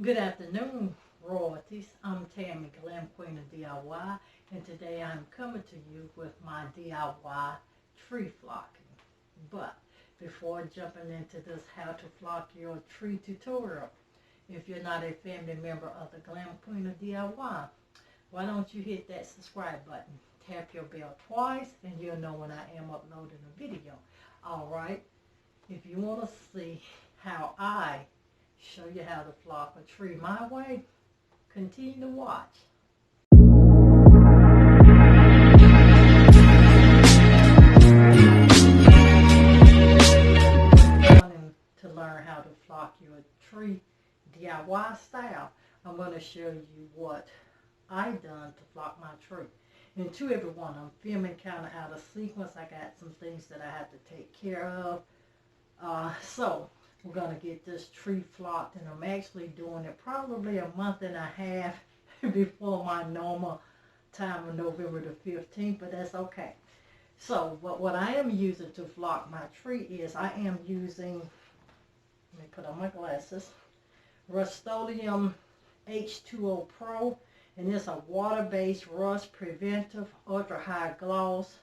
Good afternoon, royalties. I'm Tammy, Glam Queen of DIY, and today I'm coming to you with my DIY tree flocking. But before jumping into this how to flock your tree tutorial, if you're not a family member of the Glam Queen of DIY, why don't you hit that subscribe button, tap your bell twice, and you'll know when I am uploading a video. Alright, if you want to see how I show you how to flock a tree my way, continue to watch. Wanting to learn how to flock your tree DIY style, I'm going to show you what I done to flock my tree. And to everyone, I'm filming kind of out of sequence. I got some things that I have to take care of. So we're going to get this tree flocked, and I'm actually doing it probably a month and a half before my normal time of November the 15th, but that's okay. So what I am using to flock my tree is I am using, let me put on my glasses, Rust-Oleum H2O Pro, and it's a water-based rust preventive ultra high gloss,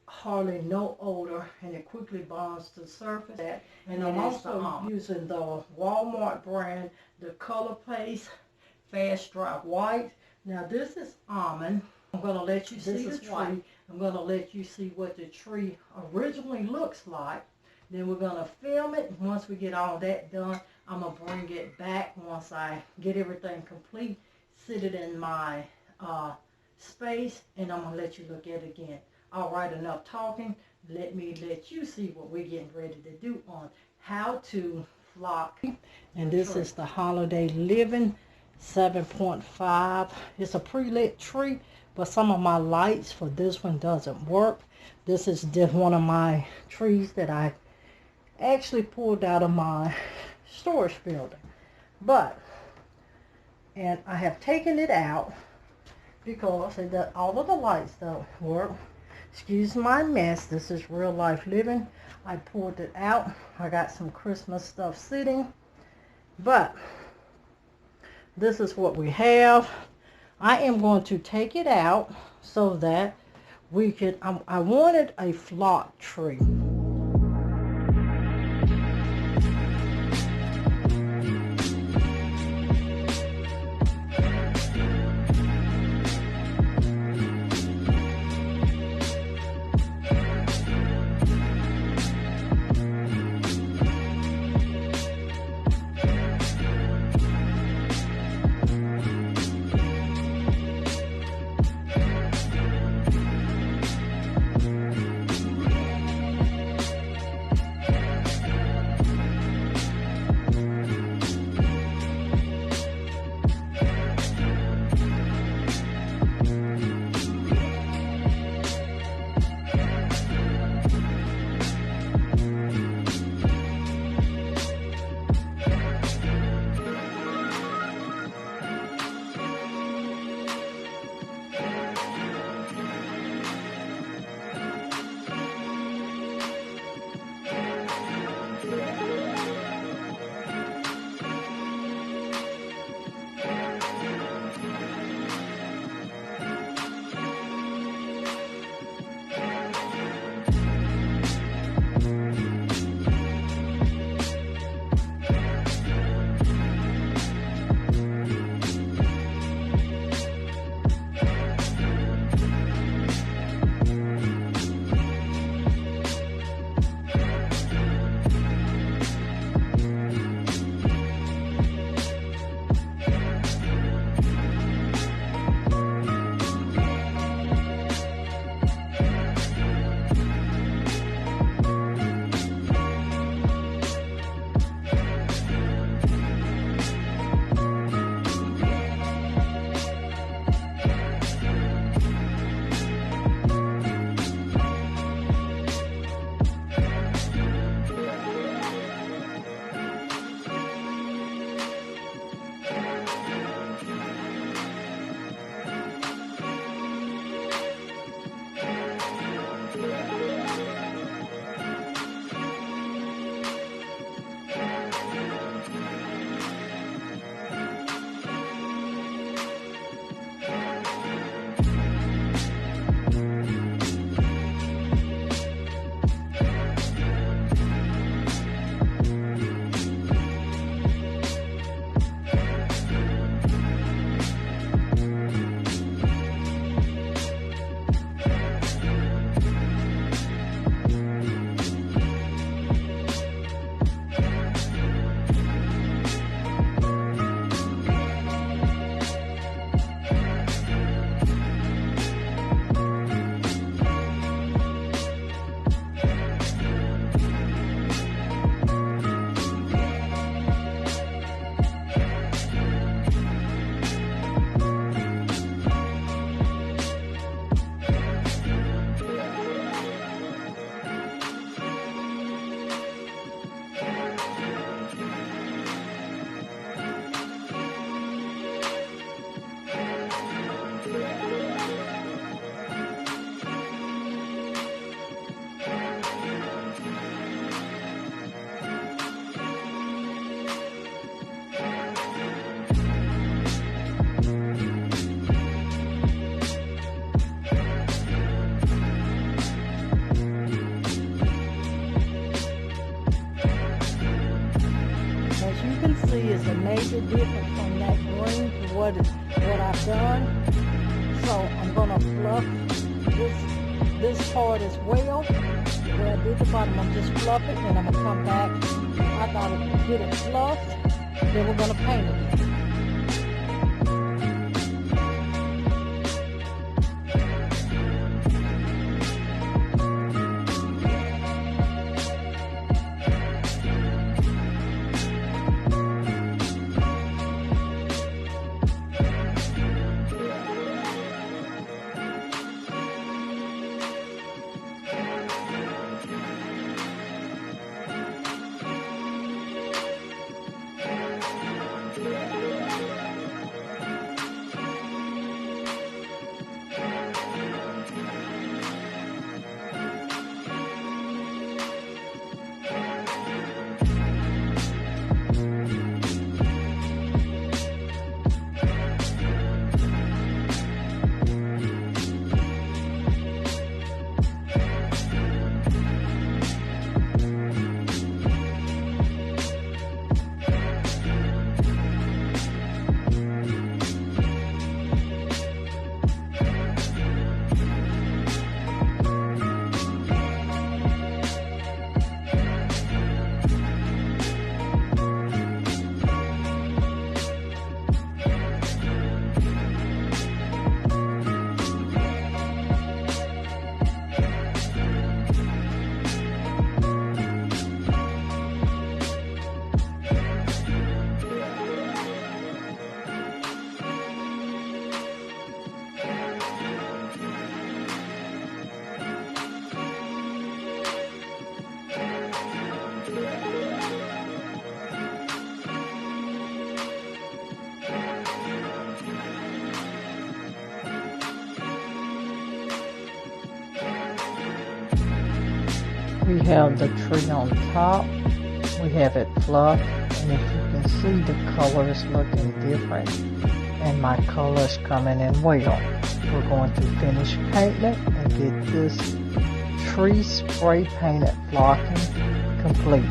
hardly no odor, and it quickly bonds to the surface. And I'm also using the Walmart brand, the Color Paste Fast Dry White. Now this is almond. I'm going to let you see the tree. I'm going to let you see what the tree originally looks like. Then we're going to film it. Once we get all that done, I'm going to bring it back once I get everything complete, sit it in my space, and I'm going to let you look at it again. All right, enough talking. Let you see what we're getting ready to do on how to flock. And this is the Holiday Living 7.5. It's a pre-lit tree, but some of my lights for this one doesn't work. This is just one of my trees that I actually pulled out of my storage building. And I have taken it out because all of the lights don't work. Excuse my mess. This is real life living. I pulled it out. I got some Christmas stuff sitting. But this is what we have. I am going to take it out so that we can, I wanted a flock tree. difference from that green to what I've done. So I'm gonna fluff this part as well. Where I did the bottom, I'm just fluff it, and I'm gonna come back after I get it fluffed. Then we're gonna paint it. We have the tree on top. We have it fluffed, and if you can see, the colors looking different, and my colors coming in well. We're going to finish painting it and get this tree spray painted flocking complete.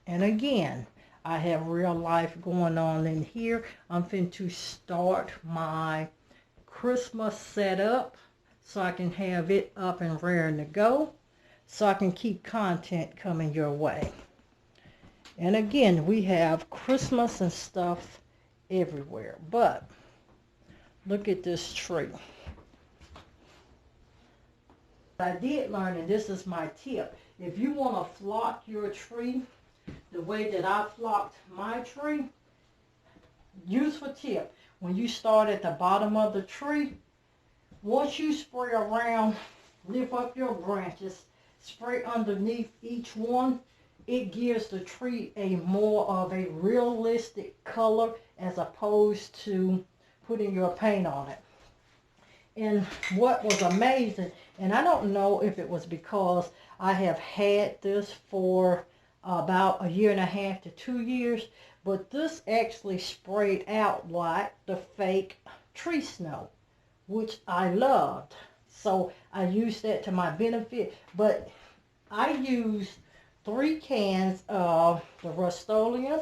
And again, I have real life going on in here. I'm finna to start my Christmas setup so I can have it up and ready to go, so I can keep content coming your way. And again, we have Christmas and stuff everywhere, but look at this tree. I did learn, and this is my tip, if you want to flock your tree the way that I flocked my tree, useful tip, when you start at the bottom of the tree, once you spray around, lift up your branches, spray underneath each one, it gives the tree a more of a realistic color as opposed to putting your paint on it. And what was amazing, and I don't know if it was because I have had this for about a year and a half to 2 years, but this actually sprayed out like the fake tree snow, which I loved. So I used that to my benefit, but I used 3 cans of the Rust-Oleum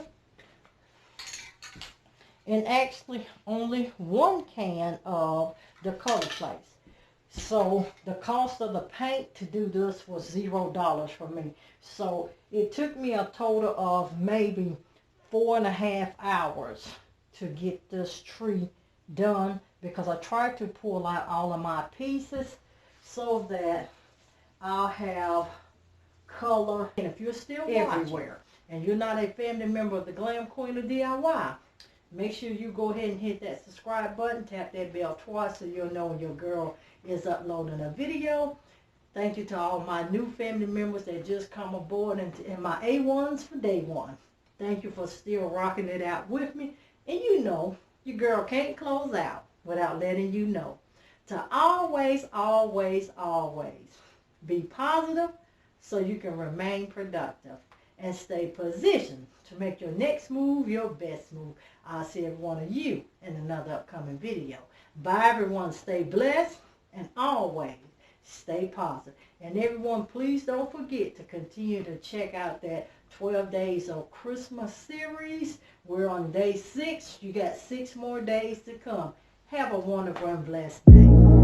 and actually only 1 can of the Color Place. So the cost of the paint to do this was $0 for me. So it took me a total of maybe 4.5 hours to get this tree done, because I tried to pull out all of my pieces so that I'll have color. And if you're still everywhere and you're not a family member of the Glam Queen of DIY, make sure you go ahead and hit that subscribe button, tap that bell twice so you'll know when your girl is uploading a video. Thank you to all my new family members that just come aboard, and my A1s for day one. Thank you for still rocking it out with me. And you know, your girl can't close out without letting you know to always, always, always be positive so you can remain productive and stay positioned to make your next move your best move. I'll see every one of you in another upcoming video. Bye everyone. Stay blessed and always stay positive. And everyone, please don't forget to continue to check out that 12 Days of Christmas series. We're on day 6. You got 6 more days to come. Have a wonderful and blessed day.